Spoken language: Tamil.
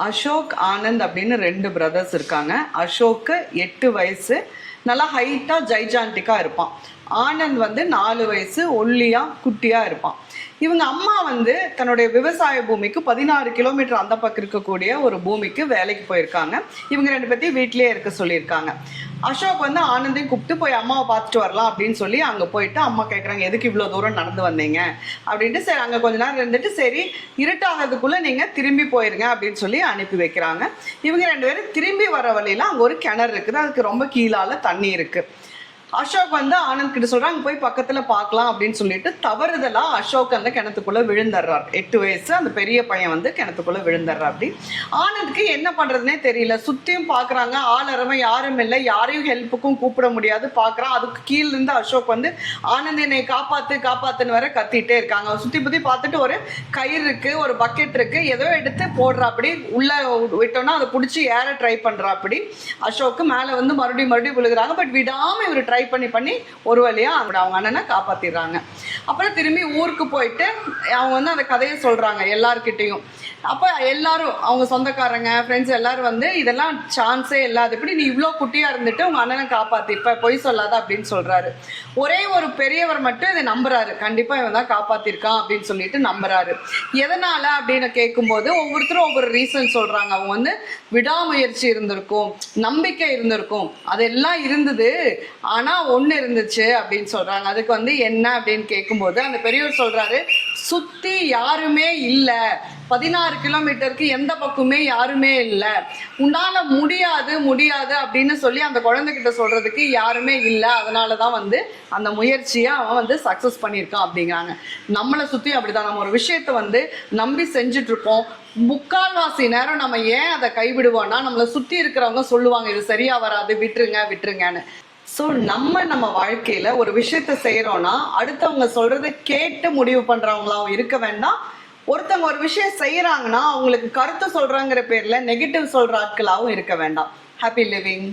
அசோக் ஆனந்த் அப்படின்னு 2 பிரதர்ஸ் இருக்காங்க. அசோக்கு 8 வயசு, நல்லா ஹைட்டா ஜைஜாண்டிக்கா இருப்பான். ஆனந்த் வந்து 4 வயசு, ஒல்லியா குட்டியா இருப்பான். இவங்க அம்மா வந்து தன்னுடைய விவசாய பூமிக்கு 16 கிலோமீட்டர் அந்த பக்கம் இருக்கக்கூடிய ஒரு பூமிக்கு வேலைக்கு போயிருக்காங்க. இவங்க 2 பேர்த்தையும் வீட்லயே இருக்க சொல்லியிருக்காங்க. அசோக் வந்து ஆனந்தையும் கூப்பிட்டு போய் அம்மாவை பார்த்துட்டு வரலாம் அப்படின்னு சொல்லி அங்கே போயிட்டு அம்மா கேட்குறாங்க, எதுக்கு இவ்வளோ தூரம் நடந்து வந்தீங்க அப்படின்ட்டு. சரி, அங்கே கொஞ்ச நேரம் இருந்துட்டு சரி இருட்டாகிறதுக்குள்ளே நீங்கள் திரும்பி போயிருங்க அப்படின்னு சொல்லி அனுப்பி வைக்கிறாங்க. இவங்க 2 பேரும் திரும்பி வர வழியில் அங்கே ஒரு கிணறு இருக்குது, அதுக்கு ரொம்ப கீழால தண்ணி இருக்குது. அசோக் வந்து ஆனந்த் கிட்ட சொல்றாங்க, போய் பக்கத்துல பார்க்கலாம் அப்படின்னு சொல்லிட்டு தவறுதலா அசோக் அந்த கிணத்துக்குள்ள விழுந்துடுறார். 8 வயசு அந்த பெரிய பையன் வந்து கிணத்துக்குள்ள விழுந்துடுறா. அப்படி ஆனந்துக்கு என்ன பண்றதுனே தெரியல. சுத்தியும் பாக்குறாங்க, ஆளறவன் யாரும் இல்லை, யாரையும் ஹெல்ப்புக்கும் கூப்பிட முடியாது. பாக்குறான், அதுக்கு கீழ இருந்து அசோக் வந்து ஆனந்த் என்னை காப்பாத்து காப்பாத்துன்னு வர கத்திட்டே இருக்காங்க. சுத்தி புத்தி பார்த்துட்டு ஒரு கயிறு இருக்கு, ஒரு பக்கெட் இருக்கு, ஏதோ எடுத்து போடுறா. அப்படி உள்ள விட்டோம்னா அதை பிடிச்சி ஏற ட்ரை பண்றா. அப்படி அசோக்கு மேல வந்து மறுபடியும் விழுகிறாங்க. பட் விடாம இவர் ட்ரை பண்ணி ஒரு வழியா அவங்க அண்ணனை காப்பாத்திடுறாங்க. அப்புறம் திரும்பி ஊருக்கு போயிட்டு அவங்க வந்து அந்த கதையை சொல்றாங்க எல்லார்கிட்டையும். அப்போ எல்லாரும் அவங்க சொந்தக்காரங்க ஃப்ரெண்ட்ஸ் எல்லாரும் வந்து இதெல்லாம் சான்ஸே இல்லாத, இப்படி நீ இவ்வளோ குட்டியா இருந்துட்டு உங்க அண்ணனை காப்பாத்திருப்ப, பொய் சொல்லாத அப்படின்னு சொல்றாரு. ஒரே ஒரு பெரியவர் மட்டும் இதை நம்புறாரு, கண்டிப்பா இவன் தான் காப்பாத்திருக்கான் அப்படின்னு சொல்லிட்டு நம்புறாரு. எதனால அப்படின்னு கேட்கும்போது ஒவ்வொருத்தரும் ஒவ்வொரு ரீசன் சொல்றாங்க. அவங்க வந்து விடாமுயற்சி இருந்திருக்கும், நம்பிக்கை இருந்திருக்கும், அதெல்லாம் இருந்தது, ஆனா ஒண்ணு இருந்துச்சு அப்படின்னு சொல்றாங்க. அதுக்கு வந்து என்ன அப்படின்னு கேட்கும்போது அந்த பெரியவர் சொல்றாரு, சுத்தி யாருமே இல்லை, 16 கிலோமீட்டருக்கு எந்த பக்கமே யாருமே இல்லை, உன்னால முடியாது அப்படின்னு சொல்லி அந்த குழந்தைகிட்ட சொல்றதுக்கு யாருமே இல்லை, அதனாலதான் வந்து அந்த முயற்சியை அவன் வந்து சக்சஸ் பண்ணியிருக்கான் அப்படிங்கிறாங்க. நம்மளை சுத்தி அப்படிதான், நம்ம ஒரு விஷயத்த வந்து நம்பி செஞ்சுட்டு இருப்போம். முக்கால்வாசி நேரம் நம்ம ஏன் அதை கைவிடுவோம்னா நம்மளை சுத்தி இருக்கிறவங்க சொல்லுவாங்க இது சரியா வராது, விட்டுருங்கன்னு. ஸோ நம்ம வாழ்க்கையில ஒரு விஷயத்த செய்யறோம்னா அடுத்தவங்க சொல்றதை கேட்டு முடிவு பண்றவங்களாவும் இருக்க வேண்டாம். ஒருத்தவங்க ஒரு விஷயம் செய்யறாங்கன்னா அவங்களுக்கு கருத்து சொல்றாங்கிற பேர்ல நெகட்டிவ் சொல்ற ஆட்களாகவும் இருக்க வேண்டாம். Happy living.